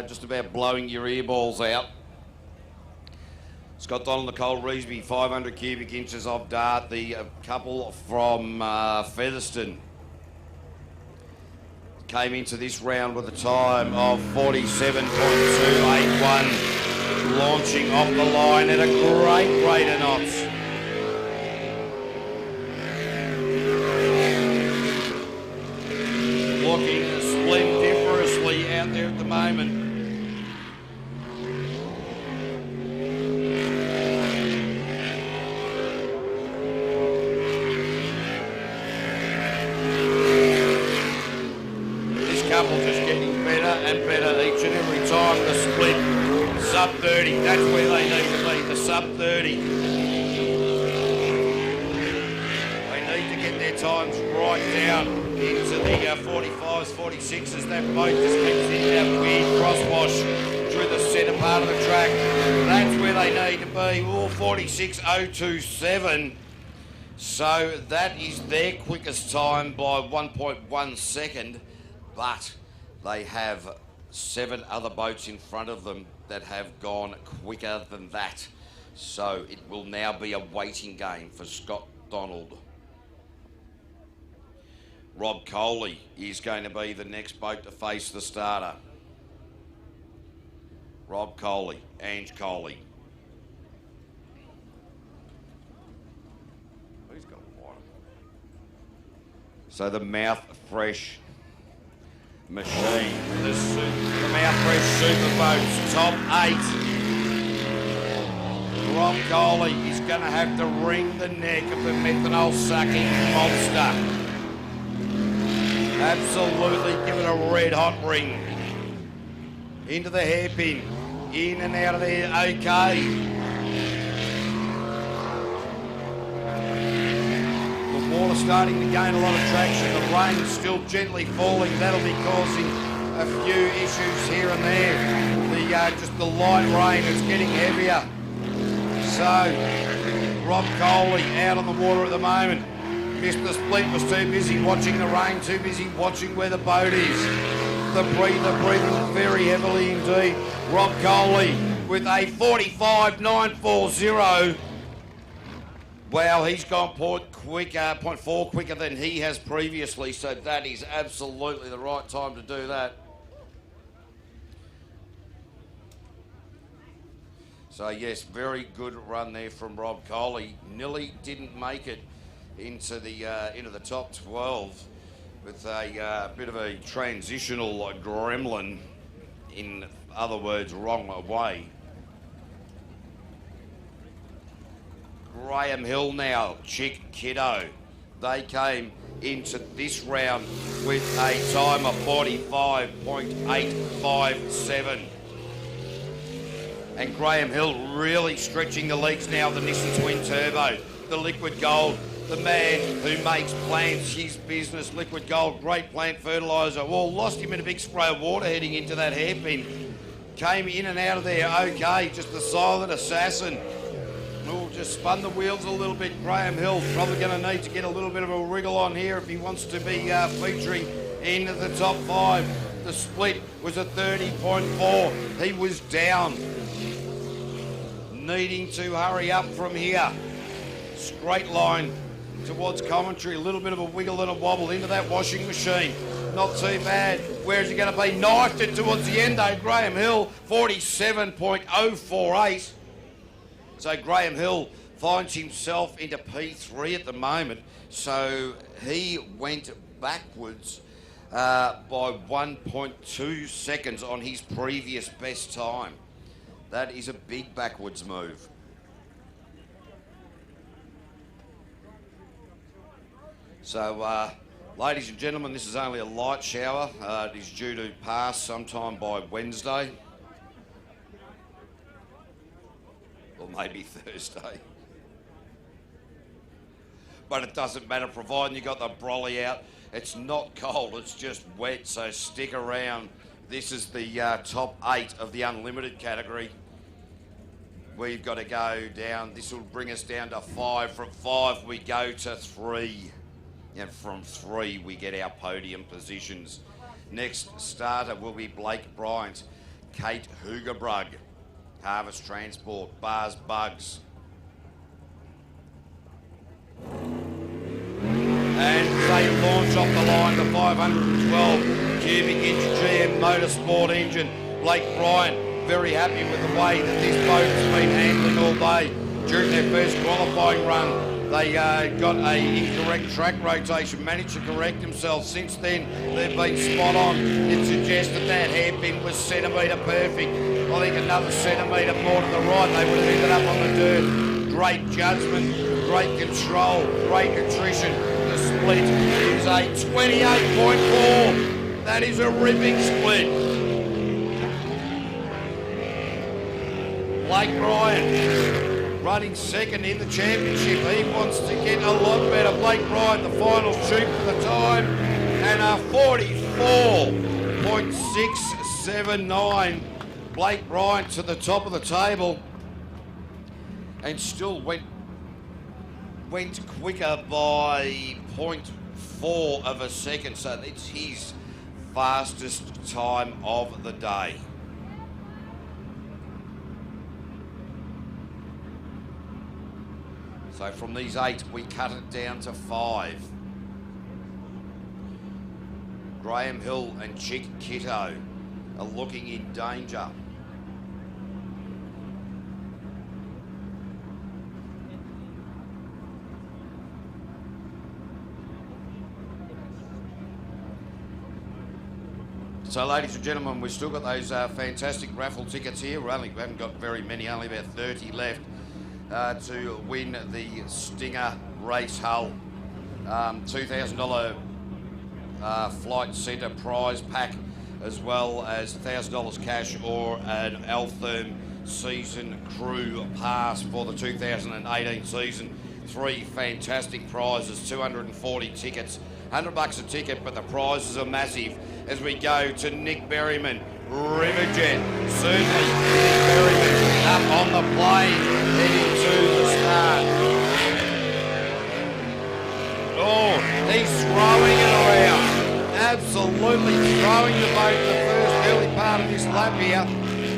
just about blowing your earballs out. Scott Donald, Nicole Reesby, 500 cubic inches of dart. The couple from Featherston came into this round with a time of 47.281, launching off the line at a great rate of knots. Looking splendiferously out there at the moment. Couple just getting better and better each and every time. The split, sub 30, that's where they need to be, the sub 30. They need to get their times right down into the 45s, 46s. That boat just keeps hitting that weird crosswash through the centre part of the track. That's where they need to be. Oh, 46.027. So that is their quickest time by 1.1 second. But they have 7 other boats in front of them that have gone quicker than that. So it will now be a waiting game for Scott Donald. Rob Coley is going to be the next boat to face the starter. Rob Coley, Ange Coley. Who's got water? So the mouth fresh machine, the Mount Fresh Superboats, top 8. Rob Coley is going to have to wring the neck of the methanol sucking monster. Absolutely give it a red hot ring. Into the hairpin, in and out of there, okay. Water starting to gain a lot of traction. The rain's still gently falling. That'll be causing a few issues here and there. Just the light rain is getting heavier. So Rob Coley out on the water at the moment. Mr. Split was too busy watching the rain, too busy watching where the boat is. The breather breathing very heavily indeed. Rob Coley with a 45.940. Wow, he's gone 0.4 quicker than he has previously, so that is absolutely the right time to do that. So yes, very good run there from Rob Coley. Nearly didn't make it into the top 12 with a bit of a transitional gremlin, in other words, wrong way. Graham Hill now, Chick Kiddo. They came into this round with a time of 45.857. And Graham Hill really stretching the legs now of the Nissan Twin Turbo. The Liquid Gold, the man who makes plants his business. Liquid Gold, great plant fertiliser. Well, lost him in a big spray of water heading into that hairpin. Came in and out of there okay, just the silent assassin. Oh, just spun the wheels a little bit. Graham Hill's probably going to need to get a little bit of a wriggle on here if he wants to be featuring in the top 5. The split was a 30.4. He was down. Needing to hurry up from here. Straight line towards commentary. A little bit of a wiggle and a wobble into that washing machine. Not too bad. Where is he going to be? Knifed it towards the end though. Graham Hill, 47.048. So Graham Hill finds himself into P3 at the moment. So he went backwards by 1.2 seconds on his previous best time. That is a big backwards move. So, ladies and gentlemen, this is only a light shower. It is due to pass sometime by Wednesday. Or maybe Thursday. But it doesn't matter, providing you got the brolly out. It's not cold, it's just wet, so stick around. This is the top 8 of the unlimited category. We've got to go down. This will bring us down to 5. From 5, we go to 3. And from 3, we get our podium positions. Next starter will be Blake Bryant. Kate Hoogerbrug. Harvest Transport, Bars Bugs. And they launch off the line, the 512 cubic inch GM Motorsport engine. Blake Bryant, very happy with the way that this boat has been handling all day. During their first qualifying run, they got a incorrect track rotation, managed to correct themselves. Since then, they've been spot on. It suggests that that hairpin was centimetre perfect. I think another centimetre more to the right, they would have ended up on the dirt. Great judgment, great control, great nutrition. The split is a 28.4. That is a ripping split. Blake Bryant running second in the championship. He wants to get a lot better. Blake Bryant, the final shoot for the time, and a 44.679. Blake Bryant to the top of the table, and still went quicker by 0.4 of a second. So it's his fastest time of the day. So from these 8, we cut it down to 5. Graham Hill and Chick Kitto are looking in danger. So, ladies and gentlemen, we've still got those fantastic raffle tickets here. We haven't got very many, only about 30 left. To win the Stinger Race Hull $2,000 Flight Centre prize pack, as well as $1,000 cash or an Altherm season crew pass for the 2018 season. 3 fantastic prizes, 240 tickets, $100 a ticket, but the prizes are massive. As we go to Nick Berryman, Riverjet, certainly Nick Berryman up on the plane, heading to the start. Oh, he's throwing it around, absolutely throwing the boat in the first early part of this lap here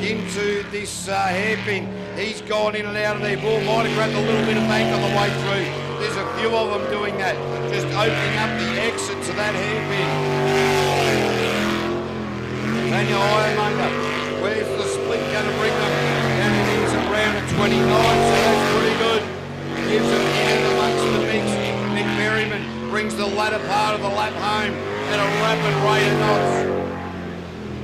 into this hairpin. He's gone in and out of there. Bull might have grabbed a little bit of bank on the way through. There's a few of them doing that, just opening up the exit to that hairpin. Daniel Ironmonger, where's the split going to bring them? And it is around at 29, so that's pretty good. Gives them in amongst the mix. Nick Berryman brings the latter part of the lap home at a rapid rate of knots.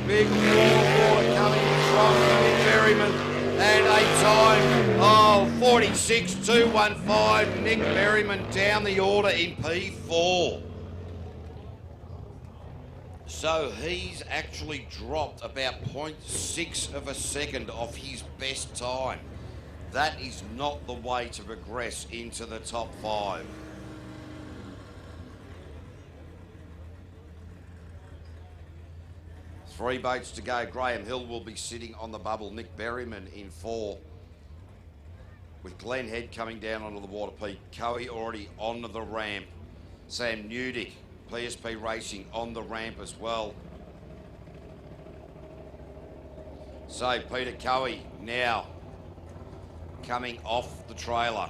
Big wall of water coming from Nick Berryman. And a time of 46.215. Nick Berryman down the order in P4. So he's actually dropped about 0.6 of a second off his best time. That is not the way to progress into the top 5. Three boats to go. Graham Hill will be sitting on the bubble. Nick Berryman in 4. With Glenn Head coming down onto the water. Pete Coey already on the ramp. Sam Newdick, PSP Racing, on the ramp as well. So Peter Coey now coming off the trailer.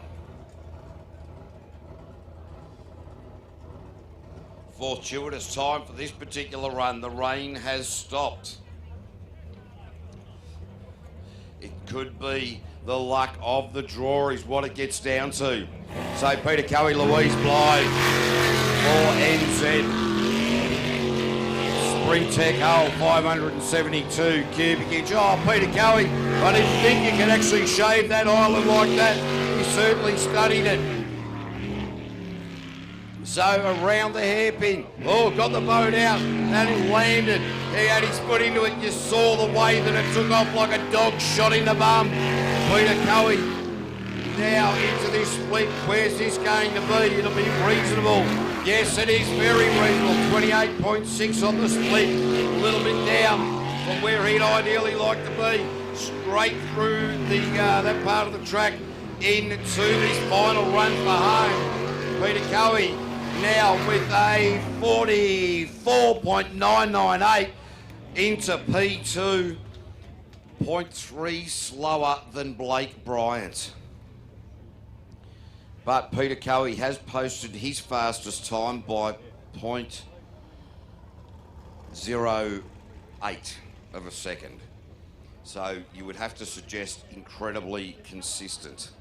Fortuitous time for this particular run. The rain has stopped. It could be the luck of the draw is what it gets down to. So Peter Coey, Louise Blythe for NZ. Spring Tech Hull 572 cubic inch. Oh, Peter Coey, I didn't think you could actually shave that island like that. He certainly studied it. So around the hairpin. Oh, got the boat out. And it landed. He had his foot into it. You saw the way that it took off like a dog shot in the bum. Peter Coey now into this split. Where's this going to be? It'll be reasonable. Yes, it is very reasonable. 28.6 on the split. A little bit down from where he'd ideally like to be. Straight through the that part of the track into this final run for home. Peter Coey now with a 44.998 into P2. 0.3 slower than Blake Bryant. But Peter Cowie has posted his fastest time by 0.08 of a second. So you would have to suggest incredibly consistent.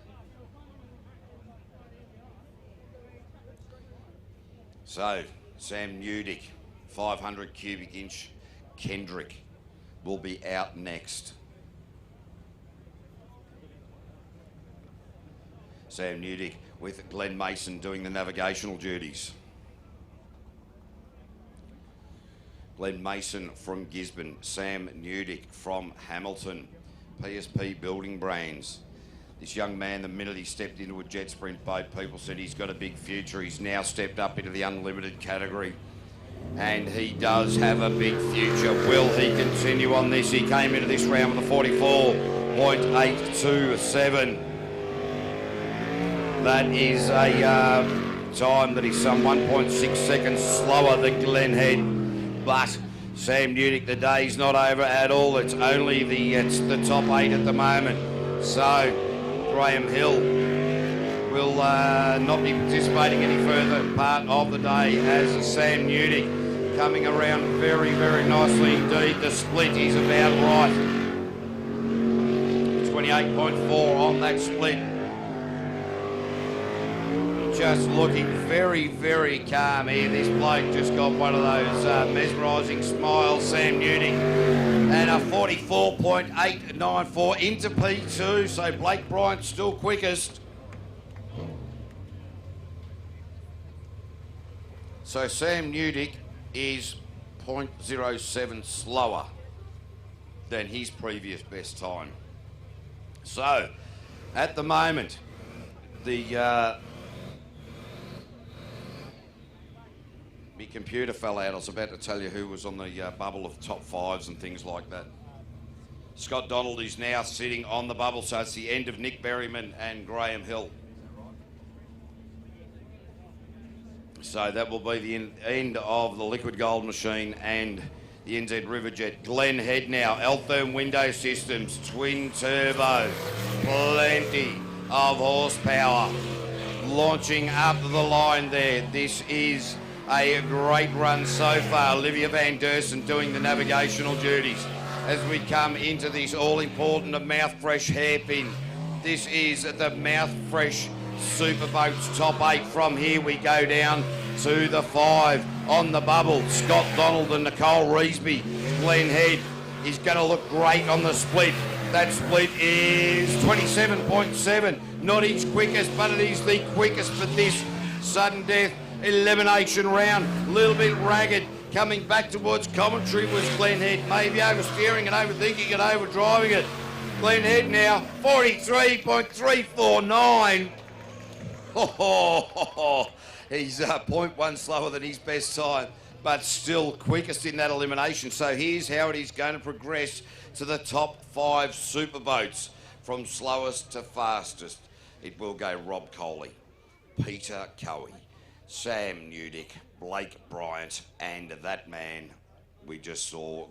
So Sam Newdick, 500 cubic inch Kendrick will be out next. Sam Newdick with Glenn Mason doing the navigational duties. Glenn Mason from Gisborne, Sam Newdick from Hamilton, PSP Building Brands. This young man, the minute he stepped into a jet sprint boat, people said he's got a big future. He's now stepped up into the unlimited category. And he does have a big future. Will he continue on this? He came into this round with a 44.827. That is a time that is some 1.6 seconds slower than Glen Head. But Sam Newdick, the day's not over at all. It's only the top 8 at the moment. So Graham Hill will not be participating any further part of the day as Sam Newdick coming around very, very nicely indeed. The split is about right. 28.4 on that split. Just looking very, very calm here. This bloke just got one of those mesmerising smiles, Sam Newdick. And a 44.894 into P2, so Blake Bryant still quickest. So Sam Newdick is 0.07 slower than his previous best time. So, at the moment, the my computer fell out. I was about to tell you who was on the bubble of top 5s and things like that. Scott Donald is now sitting on the bubble, so it's the end of Nick Berryman and Graham Hill. So that will be the end of the Liquid Gold Machine and the NZ Riverjet. Glen Head now, Altherm window systems, twin turbo, plenty of horsepower. Launching up the line there. This is a great run so far. Olivia Van Dersen doing the navigational duties as we come into this all-important Mouth Fresh hairpin. This is the Mouth Fresh Superboats top 8. From here we go down to the 5 on the bubble. Scott Donald and Nicole Reesby. Glen Head is going to look great on the split. That split is 27.7. Not his quickest, but it is the quickest for this sudden death elimination round. A little bit ragged. Coming back towards commentary was Glen Head. Maybe oversteering and overthinking and overdriving it. Glen Head now, 43.349. He's 0.1 slower than his best time, but still quickest in that elimination. So here's how it is going to progress to the top 5 superboats. From slowest to fastest, it will go Rob Coley, Peter Cowie, Sam Newdick, Blake Bryant, and that man we just saw,